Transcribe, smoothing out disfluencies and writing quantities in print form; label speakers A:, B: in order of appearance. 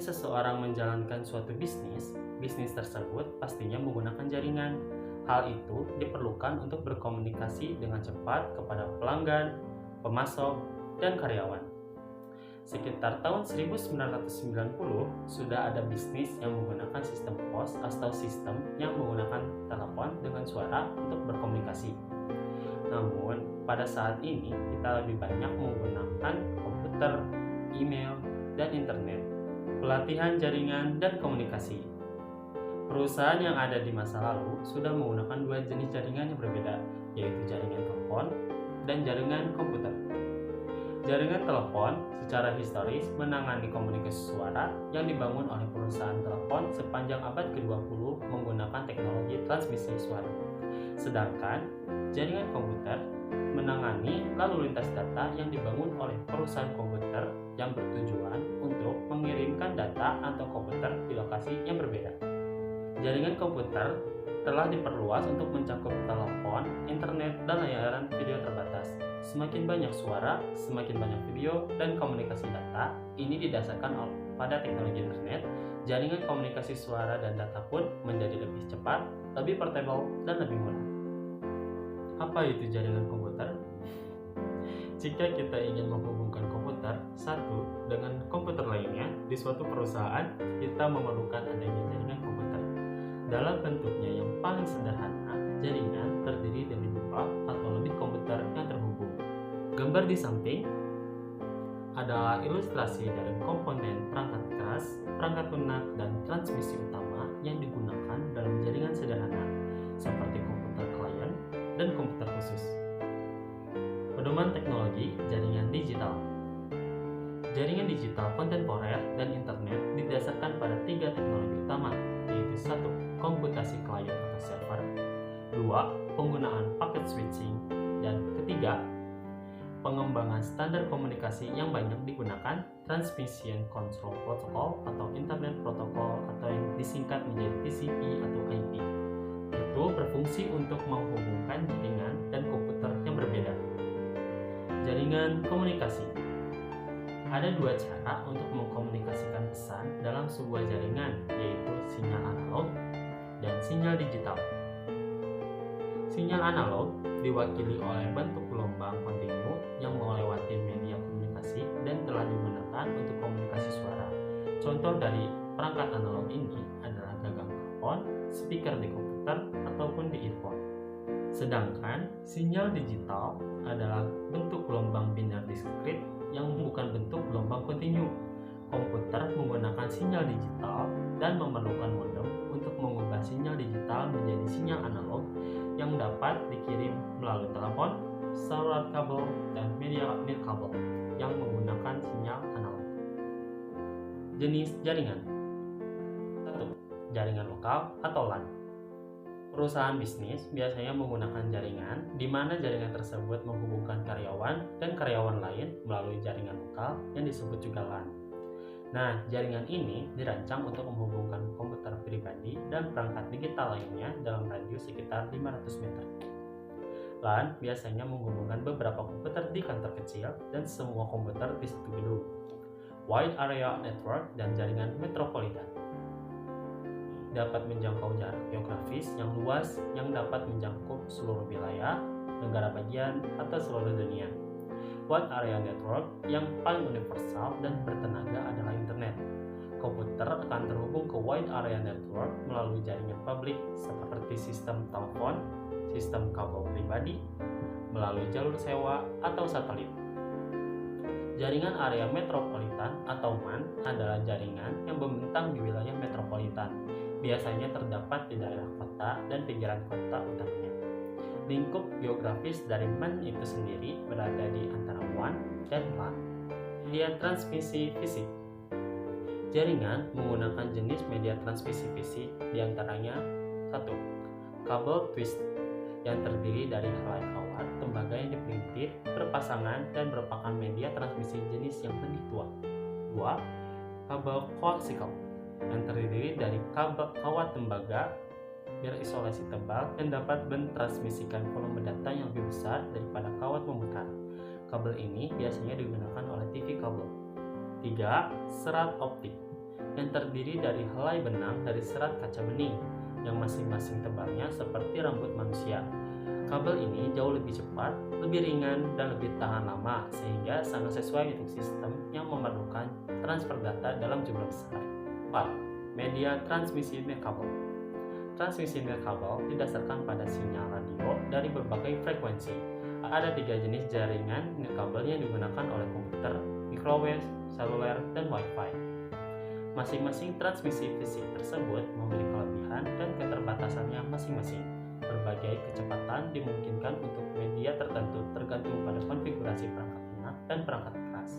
A: saatnya seseorang menjalankan suatu bisnis, bisnis tersebut pastinya menggunakan jaringan. Hal itu diperlukan untuk berkomunikasi dengan cepat kepada pelanggan, pemasok, dan karyawan. Sekitar tahun 1990, sudah ada bisnis yang menggunakan sistem pos atau sistem yang menggunakan telepon dengan suara untuk berkomunikasi. Namun, pada saat ini kita lebih banyak menggunakan komputer, email, dan internet, pelatihan jaringan, dan komunikasi. Perusahaan yang ada di masa lalu sudah menggunakan dua jenis jaringan yang berbeda, yaitu jaringan telepon dan jaringan komputer. Jaringan telepon secara historis menangani komunikasi suara yang dibangun oleh perusahaan telepon sepanjang abad ke-20 menggunakan teknologi transmisi suara. Sedangkan jaringan komputer menangani lalu lintas data yang dibangun oleh perusahaan komputer yang bertujuan untuk mengirimkan data atau komputer di lokasi yang berbeda. Jaringan komputer telah diperluas untuk mencakup telepon, internet, dan layanan video terbatas. Semakin banyak suara, semakin banyak video, dan komunikasi data. Ini didasarkan pada teknologi internet. Jaringan komunikasi suara dan data pun menjadi lebih cepat, lebih portable, dan lebih murah. Apa itu jaringan komputer? Jika kita ingin menghubungkan komputer satu dengan komputer lainnya di suatu perusahaan, kita memerlukan adanya jaringan komputer. Dalam bentuknya yang paling sederhana, jaringan terdiri dari dua atau lebih komputer yang terhubung. Gambar di samping adalah ilustrasi dari komponen perangkat keras, perangkat lunak, dan transmisi utama yang digunakan dalam jaringan sederhana, seperti komputer klien dan komputer khusus. Pedoman teknologi jaringan digital. Jaringan digital kontemporer dan internet didasarkan pada tiga teknologi utama, yaitu 1. Komputasi klien atau server, 2. Penggunaan packet switching, dan ketiga, pengembangan standar komunikasi yang banyak digunakan, Transmission Control Protocol atau Internet Protocol atau yang disingkat menjadi TCP atau IP. Itu berfungsi untuk menghubungkan jaringan dan komputer yang berbeda. Jaringan komunikasi. Ada dua cara untuk mengkomunikasikan pesan dalam sebuah jaringan, yaitu sinyal analog dan sinyal digital. Sinyal analog diwakili oleh bentuk gelombang kontinu yang melewati media komunikasi dan telah digunakan untuk komunikasi suara. Contoh dari perangkat analog ini adalah gagang telepon, speaker di komputer, ataupun di earphone. Sedangkan sinyal digital adalah bentuk gelombang biner diskrit yang bukan bentuk gelombang kontinu. Komputer menggunakan sinyal digital dan memerlukan modem untuk mengubah sinyal digital menjadi sinyal analog yang dapat dikirim melalui telepon, saluran kabel, dan media nirkabel yang menggunakan sinyal analog. Jenis jaringan. 1. Jaringan lokal atau LAN. Perusahaan bisnis biasanya menggunakan jaringan di mana jaringan tersebut menghubungkan karyawan dan karyawan lain melalui jaringan lokal yang disebut juga LAN. Nah, jaringan ini dirancang untuk menghubungkan komputer pribadi dan perangkat digital lainnya dalam radius sekitar 500 meter. LAN biasanya menghubungkan beberapa komputer di kantor kecil dan semua komputer di satu gedung. Wide Area Network dan jaringan metropolitan dapat menjangkau jarak geografis yang luas yang dapat mencakup seluruh wilayah, negara bagian, atau seluruh dunia. Wide Area Network yang paling universal dan bertenaga adalah internet. Komputer akan terhubung ke Wide Area Network melalui jaringan publik seperti sistem telepon, sistem kabel pribadi, melalui jalur sewa atau satelit. Jaringan area metropolitan atau MAN adalah jaringan yang membentang di wilayah metropolitan. Biasanya terdapat di daerah kota dan pinggiran kota utamanya. Lingkup geografis dari MAN itu sendiri berada di antara WAN dan LAN. Media transmisi fisik. Jaringan menggunakan jenis media transmisi fisik diantaranya 1. Kabel twist yang terdiri dari helai kawat tembaga yang dipelintir, berpasangan, dan merupakan media transmisi jenis yang lebih tua. 2. Kabel koaksial yang terdiri dari kabel kawat tembaga berisolasi tebal dan dapat mentransmisikan volume data yang lebih besar daripada kawat memutar. Kabel ini biasanya digunakan oleh TV kabel. 3. Serat optik dan terdiri dari helai benang dari serat kaca bening yang masing-masing tebalnya seperti rambut manusia. Kabel ini jauh lebih cepat, lebih ringan, dan lebih tahan lama sehingga sangat sesuai untuk sistem yang memerlukan transfer data dalam jumlah besar. 4. Media transmisi nirkabel. Transmisi nirkabel didasarkan pada sinyal radio dari berbagai frekuensi. Ada 3 jenis jaringan nirkabel yang digunakan oleh komputer, microwave, seluler, dan wifi. Masing-masing transmisi fisik tersebut memiliki kelebihan dan keterbatasannya masing-masing. Berbagai kecepatan dimungkinkan untuk media tertentu tergantung pada konfigurasi perangkat lunak dan perangkat keras.